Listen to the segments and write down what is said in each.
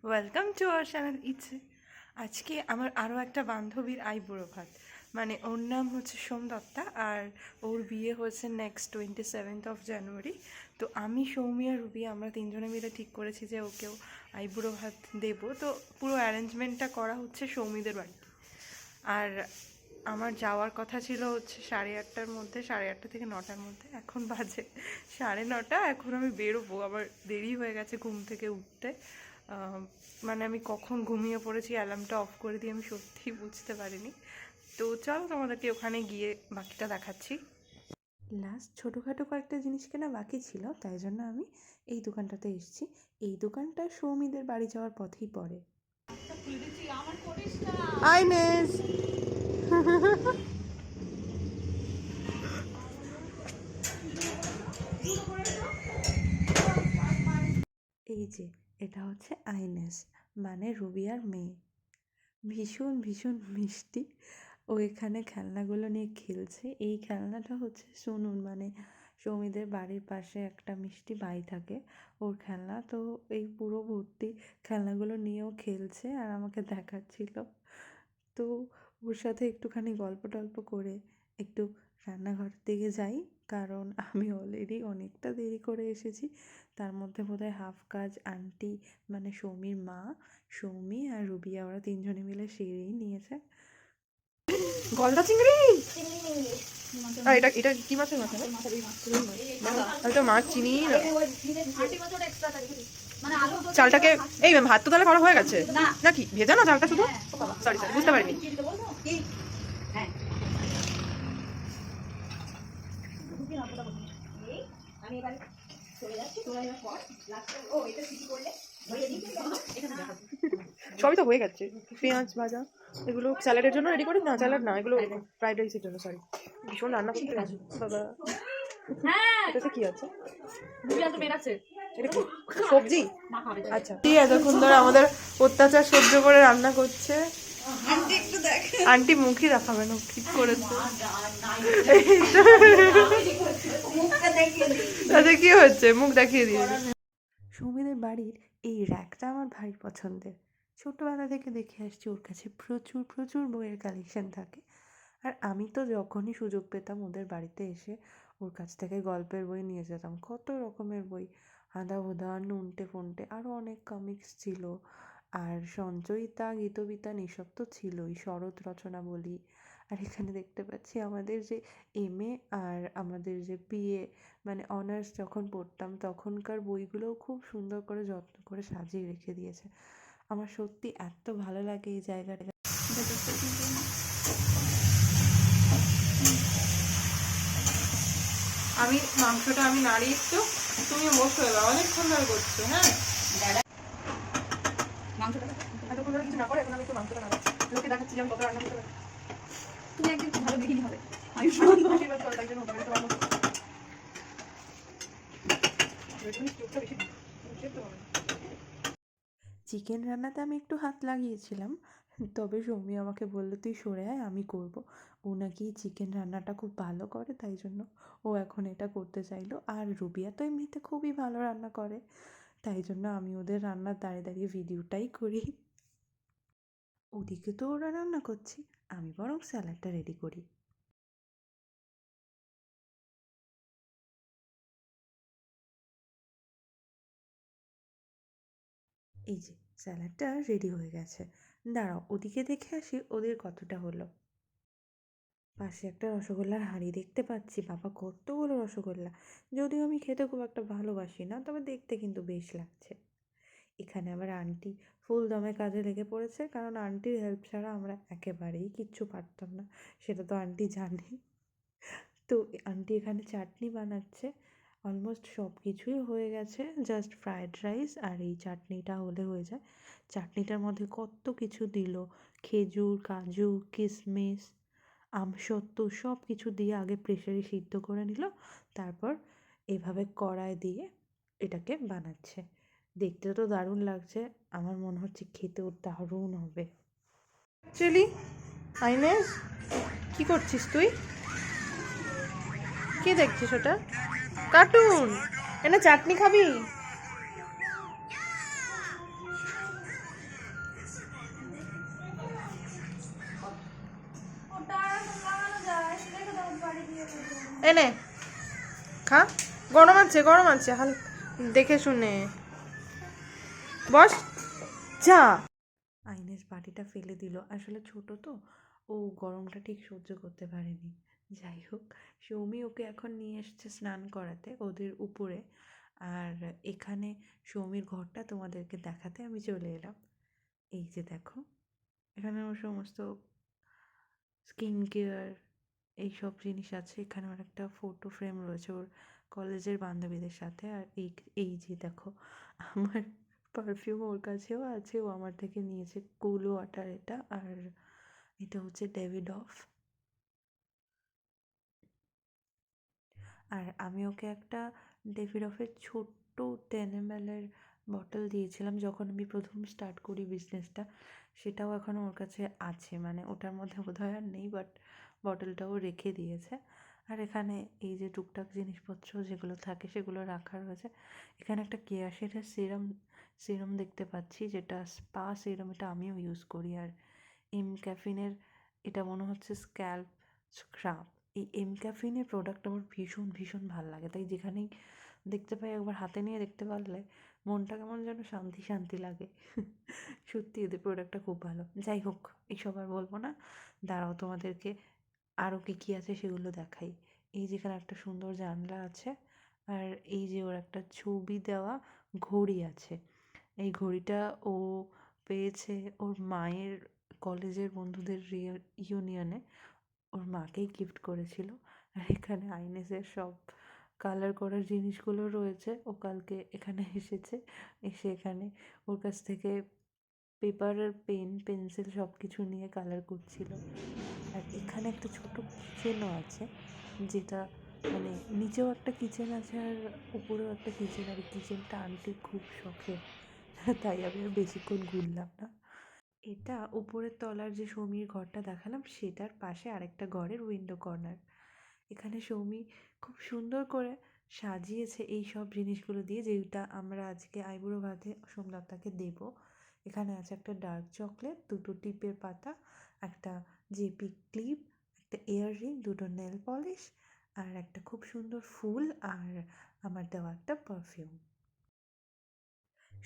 Welcome to our channel ইচ্ছে। আজকে আমার আরও একটা বান্ধবীর আইবুড়ো ভাত, মানে ওর নাম হচ্ছে সোমদত্তা, আর ওর বিয়ে হচ্ছে নেক্সট 27th জানুয়ারি। তো আমি, সৌমি আর রুবি আমরা তিনজনে মিলে ঠিক করেছি যে ওকেও আইবুড়ো ভাত দেবো। তো পুরো অ্যারেঞ্জমেন্টটা করা হচ্ছে সৌমিদের বাড়িতে। আর আমার যাওয়ার কথা ছিল হচ্ছে 8:30টার মধ্যে, 8:30 থেকে 9টার মধ্যে। এখন বাজে 9:30। এখন আমি বেরোবো, আবার দেরি হয়ে গেছে ঘুম থেকে উঠতে। মানে আমি কখন ঘুমিয়ে পড়েছি, অ্যালার্মটা অফ করে দিয়ে আমি সত্যিই বুঝতে পারিনি। তো চলো তোমাদেরকে ওখানে গিয়ে বাকিটা দেখাচ্ছি। লাস্ট ছোটোখাটো কয়েকটা জিনিস কেনা বাকি ছিল, তাই জন্য আমি এই দোকানটাতে এসেছি। এই দোকানটা সৌমিদের বাড়ি যাওয়ার পথেই পড়ে। আইনেস এই যে, এটা হচ্ছে আইনেস, মানে রুবিয়ার মেয়ে। ভীষণ ভীষণ মিষ্টি। ও এখানে খেলনাগুলো নিয়ে খেলছে। এই খেলনাটা হচ্ছে সুনুন, মানে সৌমিদের বাড়ির পাশে একটা মিষ্টি বাই থাকে, ওর খেলনা। তো এই পুরো ভর্তি খেলনাগুলো নিয়েও খেলছে আর আমাকে দেখাচ্ছিল। তো ওর সাথে একটুখানি গল্প টল্প করে একটু রান্নাঘরের দিকে যাই, কারণ আমি অলরেডি অনেকটা দেরি করে এসেছি। তার মধ্যে বোধহয় হাফ কাজ আন্টি, মানে সৌমির মা, সৌমি আর রুবিয়া, ওরা তিনজনে মিলে সেরেই নিয়েছে। গলদা চিংড়ি, এটা এটা কি মাছের মাথা? এটা মাছ চিনি না। চালটাকে এই ভাত তো তাহলে করা হয়ে গেছে নাকি? ভেজা না চালটা শুধু? সরি সরি, বুঝতে পারিনি। সবই তো হয়ে গেছে। পেঁয়াজ ভাজা, এগুলো স্যালাডের জন্য রেডি করে না, স্যালাড না, এগুলো ফ্রাইড রাইসের জন্য। সরি, ভীষণ রান্না করতে গেছে বাবা। এটাতে কি আছে? এটা কি সবজি? আচ্ছা, ঠিক আছে। এতক্ষণ ধরে আমাদের অত্যাচার সহ্য করে রান্না করছে। আন্টি মুখই দেখাবে না, ঠিক করেছে। তাতে কি হচ্ছে, মুখ দেখিয়ে দিয়ে। সৌমিদের বাড়ির এই র্যাকটা আমার ভারী পছন্দের। ছোটবেলা থেকে দেখে আসছি ওর কাছে প্রচুর প্রচুর বইয়ের কালেকশন থাকে। আর আমি তো যখনই সুযোগ পেতাম ওদের বাড়িতে এসে ওর কাছ থেকে গল্পের বই নিয়ে যেতাম। কত রকমের বই, আদাবোধা, নুনটে ফোনটে, আরও অনেক কমিক্স ছিল। আর সঞ্চয়িতা, গীতবিতান, এসব তো ছিলই, শরৎ রচনা বলি। আর এখানে দেখতে পাচ্ছি আমাদের যে এমএ আর আমাদের যে বিএ, মানে অনার্স যখন পড়তাম তখনকার বইগুলোও খুব সুন্দর করে যত্ন করে সাজিয়ে রেখে দিয়েছে। আমার সত্যি এত ভালো লাগে এই জায়গাটা। আমি মাংসটা আমি নাড়ি একটু, তুমি বসো এবার, অনেকক্ষণ ধরে করছো। হ্যাঁ, মাংসটা এতক্ষণ ধরে কিছু না করে এখন আমি একটু মাংসটা নাড়াচ্ছি। লোকে দেখাচ্ছি যে আমি কত রান্না করতে পারি। তুমি একদিন ভালো দেখিনি হবে, আশীর্বাদ করো, তাই জন্য হবে তোমার মতো। চিকেন রান্নাতে আমি একটু হাত লাগিয়েছিলাম, তবে সৌমি আমাকে বললো তুই সরে আয়, আমি করব। ও নাকি চিকেন রান্নাটা খুব ভালো করে, তাই জন্য ও এখন এটা করতে চাইলো। আর রুবিয়া তো এমনিতে খুবই ভালো রান্না করে, তাই জন্য আমি ওদের রান্নার দাঁড়িয়ে দাঁড়িয়ে ভিডিওটাই করি। ওদিকে তো ওরা রান্না করছে, আমি বরং স্যালাডটা রেডি করি। এই যে স্যালাডটা রেডি হয়ে গেছে। দাঁড়াও ওদিকে দেখে আসি ওদের কতটা হলো। পাশে একটা রসগোল্লার হাঁড়ি দেখতে পাচ্ছি, বাবা কতগুলো রসগোল্লা। যদিও আমি খেতে খুব একটা ভালোবাসি না, তবে দেখতে কিন্তু বেশ লাগছে। এখানে আবার আন্টি ফুল দমে কাজে লেগে পড়েছে, কারণ আন্টির হেল্প ছাড়া আমরা একেবারেই কিচ্ছু পারতাম না, সেটা তো আন্টি জানে। তো আন্টি এখানে চাটনি বানাচ্ছে। অলমোস্ট সব কিছুই হয়ে গেছে, জাস্ট ফ্রায়েড রাইস আর এই চাটনিটা হলে হয়ে যায়। চাটনিটার মধ্যে কত কিছু দিল, খেজুর, কাজু, কিশমিশ, আমসত্ত্ব, সব কিছু দিয়ে আগে প্রেসারে সিদ্ধ করে নিল, তারপর এভাবে কড়ায় দিয়ে এটাকে বানাচ্ছে। দেখতে তো দারুণ লাগছে, আমার মনে হচ্ছে খেতেও দারুণ হবে। অ্যাকচুয়ালি আইনেস, কি করছিস তুই? কি দেখছিস ওটা? কার্টুন? এনে চাটনি খাবি? এনে খা, গরম আছে হাল, দেখে শুনে বস, যা। আইনেস বাটিটা ফেলে দিল, আসলে ছোট তো, ও গরমটা ঠিক সহ্য করতে পারেনি। যাই হোক, সৌমি ওকে এখন নিয়ে এসছে স্নান করাতে ওদের উপরে। আর এখানে সৌমির ঘরটা তোমাদেরকে দেখাতে আমি চলে এলাম। এই যে দেখো, এখানে আমার সমস্ত স্কিন কেয়ার এইসব জিনিস আছে। এখানে আমার একটা ফটো ফ্রেম রয়েছে ওর কলেজের বান্ধবীদের সাথে। আর এই এই যে দেখো, আমার পারফিউম ওর কাছেও আছে, ও আমার থেকে নিয়েছে কুল ওয়াটার এটা। আর এটা হচ্ছে ডেভিডফ। আর আমি ওকে একটা ডেভিডফের ছোট্ট 10 ml বটল দিয়েছিলাম যখন আমি প্রথম স্টার্ট করি বিজনেসটা। সেটাও এখনও ওর কাছে আছে, মানে ওটার মধ্যে বোধহয় আর নেই, বাট বটলটাও রেখে দিয়েছে। আর এখানে এই যে টুকটাক জিনিসপত্র যেগুলো থাকে সেগুলো রাখা রয়েছে। এখানে একটা কেয়াশেটের সিরাম দেখতে পাচ্ছি, যেটা স্পা সিরাম, এটা আমিও ইউজ করি। আর ক্যাফিনের এটা মনে হচ্ছে স্ক্যাল্প স্ক্রাব। এই ক্যাফিনের প্রোডাক্ট আমার ভীষণ ভীষণ ভালো লাগে, তাই যেখানেই দেখতে পাই একবার হাতে নিয়ে দেখতে পারলে মনটা কেমন যেন শান্তি শান্তি লাগে। সত্যি এদের প্রোডাক্টটা খুব ভালো। যাই হোক, এইসব আর বলবো না, দাঁড়াও তোমাদেরকে আরও কী কী আছে সেগুলো দেখাই। এই যেখানে একটা সুন্দর জানলা আছে, আর এই যে ওর একটা ছবি দেওয়া ঘড়ি আছে। এই ঘড়িটা ও পেয়েছে ওর মায়ের কলেজের বন্ধুদের ইউনিয়নে, ওর মাকেই গিফট করেছিল। আর এখানে আইনেসের সব কালার করার জিনিসগুলো রয়েছে। ও কালকে এখানে এসেছে, এসে এখানে ওর কাছ থেকে পেপার আর পেন পেন্সিল সব কিছু নিয়ে কালার করছিল। আর এখানে একটা ছোট কিচেনও আছে, যেটা মানে নিচেও একটা কিচেন আছে আর উপরেও একটা কিচেন। আর এই কিচেনটা আন্টির খুব শখের, তাই আমি আর বেশিক্ষণ ঘুরলাম না। এটা উপরের তলার যে সৌমির ঘরটা দেখালাম সেটার পাশে আরেকটা ঘরের উইন্ডো কর্নার। এখানে সৌমি খুব সুন্দর করে সাজিয়েছে এই সব জিনিসগুলো দিয়ে, যেটা আমরা আজকে আইবুড়ো ভাতে সোমলতাকে দেব। এখানে আছে একটা ডার্ক চকলেট, দুটো টিপের পাতা, একটা জেপি ক্লিপ, একটা ইয়াররিং, দুটো নেল পলিশ, আর একটা খুব সুন্দর ফুল, আর আমার দেওয়া একটা পারফিউম।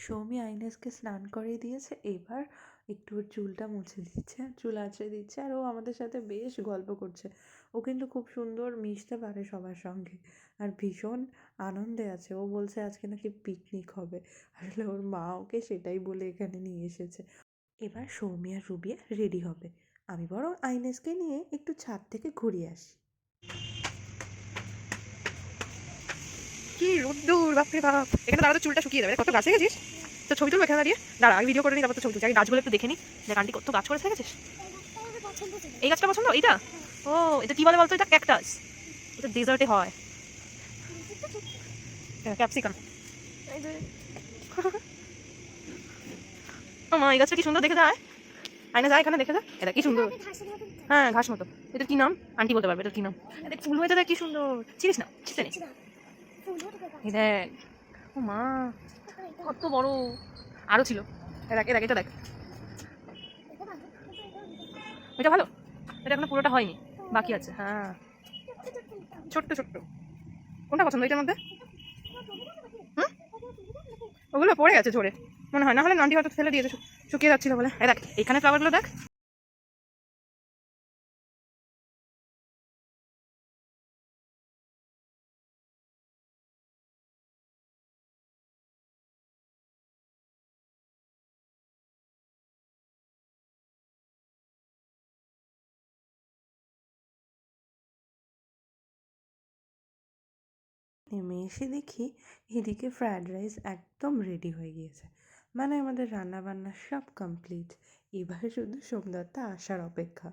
সৌমি আইনেসকে স্নান করিয়ে দিয়েছে, এবার একটু ওর চুলটা মুছে দিচ্ছে, চুল আঁচড়ে দিচ্ছে। আর ও আমাদের সাথে বেশ গল্প করছে। ও কিন্তু খুব সুন্দর মিশতে পারে সবার সঙ্গে, আর ভীষণ আনন্দে আছে। ও বলছে আজকে নাকি পিকনিক হবে, আসলে ওর মা ওকে সেটাই বলে এখানে নিয়ে এসেছে। এবার সৌমি আর রুবিয়া রেডি হবে, আমি বরং আইনেসকে নিয়ে একটু ছাদ থেকে ঘুরিয়ে আসি। কি রোদ্দুর, বাপরে বাপ। এখানে দাঁড়া, তো চুলটা শুকিয়ে যাবে। কত গাছে গেছিস? তো ছবি তুলবো এখানে দাঁড়িয়ে? দাঁড়া, আমি ভিডিও করে নিই, তারপর তো ছবি তুলছি। আগে গাছগুলো একটু দেখে নিই, দেখ আন্টি কত গাছ করে গেছিস। এই গাছটা পছন্দ, এইটা? ও, এটা কি বলে বলতো? এটা ক্যাকটাস, এটা ডেজার্টে হয়। ক্যাপসিকাম। মা, এই গাছটা কি সুন্দর দেখে যায়। আয়না যায়, এখানে দেখে যা, এটা কি সুন্দর। হ্যাঁ, ঘাস মতো। এটার কি নাম? আন্টি বলতে পারবে এটার কি নাম। দেখ ফুল হয়েছে, দেখ কি সুন্দর। চিনিস না? চিনিস? এই দেখ, ও মা, কত বড়। আরো ছিল, দেখ দেখ, এটা দেখ, এটা ভালো। এটা এখনো পুরোটা হয়নি, বাকি আছে। হ্যাঁ, ছোট্ট ছোট্ট। কোনটা পছন্দ এটার মধ্যে? হুম, ওগুলো পড়ে গেছে ঝরে মনে হয়, না হলে আন্টি হয়তো ফেলে দিয়েছে, শুকিয়ে যাচ্ছিল বলে। এই দেখ, এখানে ফ্লাওয়ারগুলো দেখ। নেমে এসে দেখি এদিকে ফ্রায়েড রাইস একদম রেডি হয়ে গিয়েছে, মানে আমাদের রান্না বান্না সব কমপ্লিট। এবার শুধু সোমদত্তা আসার অপেক্ষা।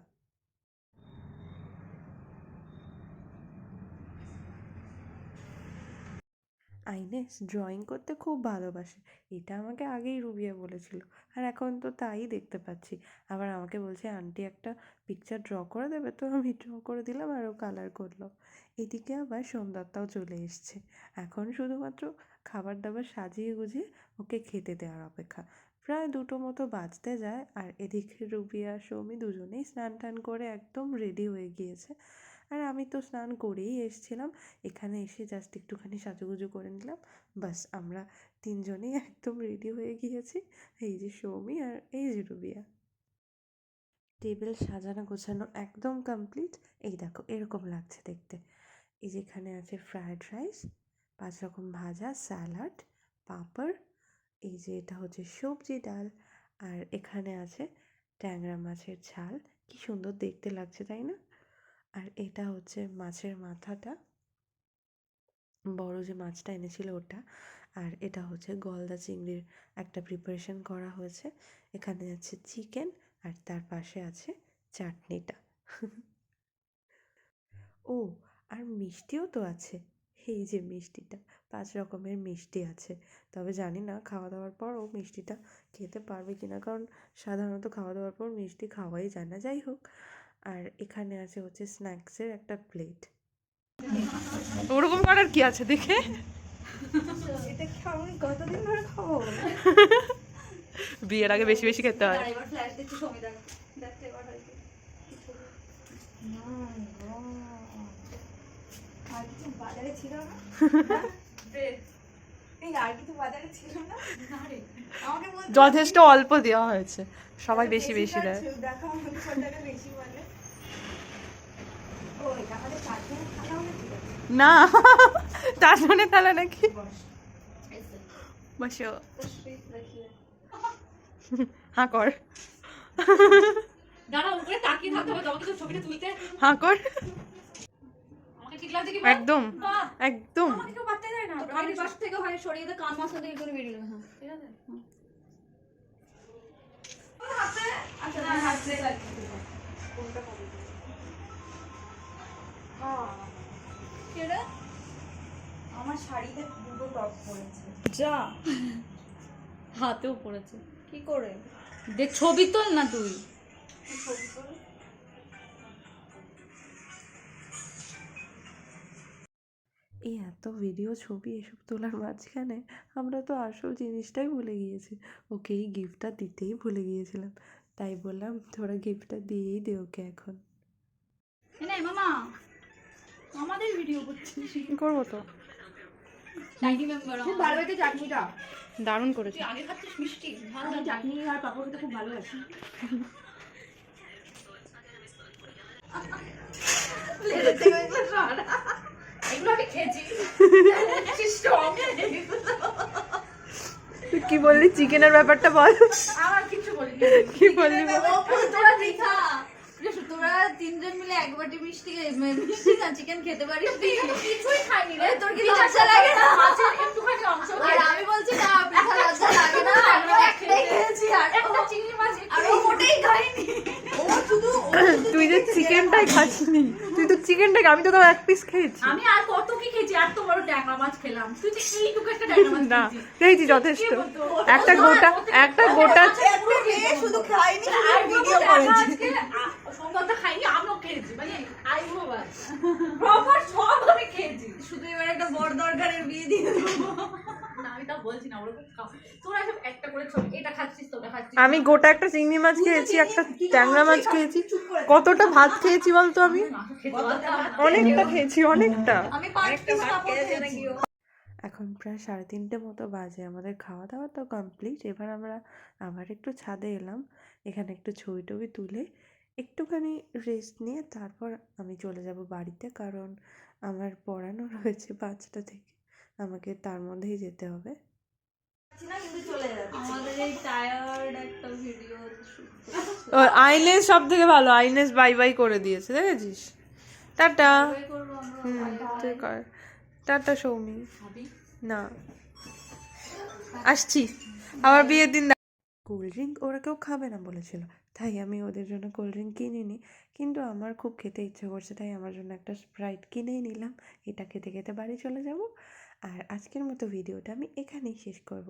আইনেস ড্রয়িং করতে খুব ভালোবাসে, এটা আমাকে আগেই রুবিয়া বলেছিল। আর এখন তো তাই দেখতে পাচ্ছি, আবার আমাকে বলছে আন্টি একটা পিকচার ড্র করে দেবে, তো আমি ড্র করে দিলাম আর ও কালার করলো। এদিকে আবার সোমদত্তাও চলে এসছে, এখন শুধুমাত্র খাবার দাবার সাজিয়ে গুজিয়ে ওকে খেতে দেওয়ার অপেক্ষা। প্রায় 2টো মতো বাজতে যায়, আর এদিকে রুবিয়া আর সৌমি দুজনেই স্নান টান করে একদম রেডি হয়ে গিয়েছে। আর আমি তো স্নান করেই এসেছিলাম, এখানে এসে জাস্ট একটুখানি সাজুগুজু করে নিলাম, বাস আমরা তিনজনেই একদম রেডি হয়ে গিয়েছি। এই যে সৌমি আর এই যে রুবিয়া। টেবিল সাজানো গোছানো একদম কমপ্লিট। এই দেখো এরকম লাগছে দেখতে। এই যেখানে আছে ফ্রায়েড রাইস, 5 রকম ভাজা, স্যালাড, পাঁপড়, এই যে এটা হচ্ছে সবজি ডাল, আর এখানে আছে ট্যাংরা মাছের ঝাল। কি সুন্দর দেখতে লাগছে তাই না? আর এটা হচ্ছে মাছের মাথাটা, বড় যে মাছটা এনেছিল ওটা। আর এটা হচ্ছে গলদা চিংড়ির একটা প্রিপারেশন করা হয়েছে। এখানে আছে চিকেন, আর তার পাশে আছে চাটনিটা। ও, আর মিষ্টিও তো আছে। এই যে মিষ্টিটা, 5 রকমের মিষ্টি আছে। তবে জানি না খাওয়া দাওয়ার পর ও মিষ্টিটা খেতে পারবে কিনা, কারণ সাধারণত খাওয়া দাওয়ার পর মিষ্টি খাওয়াই যায় না। যাই হোক, আর এখানে আছে হচ্ছে স্ন্যাক্সের একটা প্লেট। ওরকম করার কি আছে দেখে? এটা খাবো কতদিন ধরে খাবো। বিয়ের আগে বেশি বেশি খেতে হয়। এবার ফ্ল্যাশ দিচ্ছি সমিতা দেখতে এবার হয়তো কিছু আর কিছু বাজারে ছিল না এই আর কিছু বাজারে ছিল না আমাকে বলতে যথেষ্ট অল্প দেওয়া হয়েছে, সবাই বেশি বেশি দেয়। দেখা আমাকে কোনটাকে বেশি বলে ও এটা আমাদের চারজনে খাওয়া হলে ঠিক আছে না, তার জন্য তাহলে নাকি বসো, হাঁ কর, দাঁড়া উপরে তাকিয়ে থাকতে হবে তোমাকে তো ছবিটা তুলতে হাঁ কর, আমাকে ঠিক লাগছে কি একদম একদম। আমাকে কেউ পাত্তা দেয় না কানে পাশ থেকে হয় সরিয়ে দে কান মাথা থেকে করে বেরিয়ে যাবে হ্যাঁ ঠিক আছে হাতে আচ্ছা না হাত দিয়ে লাগছে কোনটা হবে কেডা আমার শাড়িতে দুটো টপ পরেছে যা হাতেও পড়েছে কি করে দেখ ছবি তোল না তুই ছবি তোল এই এত ভিডিও ছবি এসব তোলার মাঝখানে আমরা তো আসল জিনিসটাই ভুলে গিয়েছি। ওকে এই গিফটটা দিতেই ভুলে গিয়েছিলাম, তাই বললাম তোরা গিফটটা দিয়েই দে ওকে এখন। না মামা আমাদের ভিডিও করছিস করবো তো, চাটনি মেম্বার খুব ভালো হয়েছে চাটনিটা দারুণ করেছে। তুই আগে খাচ্ছিস মিষ্টি ভালো চাটনি আর পাপড় খেতে খুব ভালো আছে এগুলো আমি খেয়েছি তুই কি বললি চিকেনের ব্যাপারটা বল। আমার কিছু বলিনি কি বললি বল। তোরা দেখা তোরা তিনজন মিলে এক বাটি মিষ্টি মিষ্টি না চিকেন খেতে পারিস কিছুই খাইনি রে তোর কি লজ্জা লাগে না মাছের একটুখানি অংশ আর আমি বলছি না পিঠা লজ্জা লাগে না আমি একটাই খেয়েছি আর একটা চিংড়ি মাছ আর ও মোটেই খাইনি ও শুধু তুই যে চিকেনটাই খাসনি, তুই তো চিকেনটাকে, আমি তো তাও এক পিস খেয়েছি। আমি আর কত কি খেয়েছি আর তো বড় ট্যাংরা মাছ খেলাম তুই তো এইটুকু একটা ট্যাংরা মাছ না খেয়েছিস খেয়েছি যথেষ্ট, একটা গোটা শুধু খাইনি আর ভিডিও করেছি সন্ধ্যাটা খাইনি আমিও খেয়েছি মানে আই বাবা প্রপার সব আমি খেয়েছি শুধু এবার একটা বড় দরকারের বিয়ে দিয়ে দেবো না আমি তা বলছি না ওরকম খাও তোরা সব একটা করে ছবি এটা খাচ্ছিস তোটা খাচ্ছিস আমি গোটা একটা চিংড়ি মাছ খেয়েছি, একটা ট্যাংরা মাছ খেয়েছি, কতটা ভাত খেয়েছি বলতো আমি? অনেকটা খেয়েছি, অনেকটা। আমি পাঁচটা ভাত খেয়েছি নাকি এখন প্রায় 3:30 মতো বাজে, আমাদের খাওয়া দাওয়া তো কমপ্লিট। এবার আমরা আবার একটু ছাদে এলাম, এখানে একটু ছবি টবি তুলে একটুখানি রেস্ট নিয়ে তারপর আমি চলে যাব বাড়িতে, কারণ আমার পড়ানো রয়েছে 5টা থেকে, আমাকে তার মধ্যেই যেতে হবে। আমাদের এই টায়ার্ড একটা ভিডিও আইনেস সব থেকে ভালো, আইনেস বাই বাই করে দিয়েছে দেখেছিস। টাটা। করবো হুম, আমরা তুই কর। টাটা সৌমি। না, আসছি আবার বিয়ের দিন। কোল্ড ড্রিঙ্ক ওরা কেউ খাবে না বলেছিল, তাই আমি ওদের জন্য কোল্ড ড্রিঙ্ক কিনিনি, কিন্তু আমার খুব খেতে ইচ্ছে করছে তাই আমার জন্য একটা স্প্রাইট কিনেই নিলাম। এটা খেতে খেতে বাড়ি চলে যাব। আর আজকের মতো ভিডিওটা আমি এখানেই শেষ করব।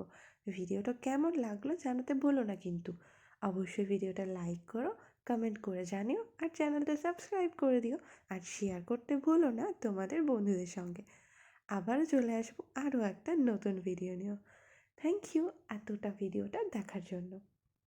ভিডিওটা কেমন লাগলো জানাতে ভুলো না কিন্তু। অবশ্যই ভিডিওটা লাইক করো, কমেন্ট করে জানিও, আর চ্যানেলটা সাবস্ক্রাইব করে দিও, আর শেয়ার করতে ভুলো না তোমাদের বন্ধুদের সঙ্গে। আবারও চলে আসবো আরও একটা নতুন ভিডিও নিয়েও। থ্যাংক ইউ এতটা ভিডিওটা দেখার জন্য।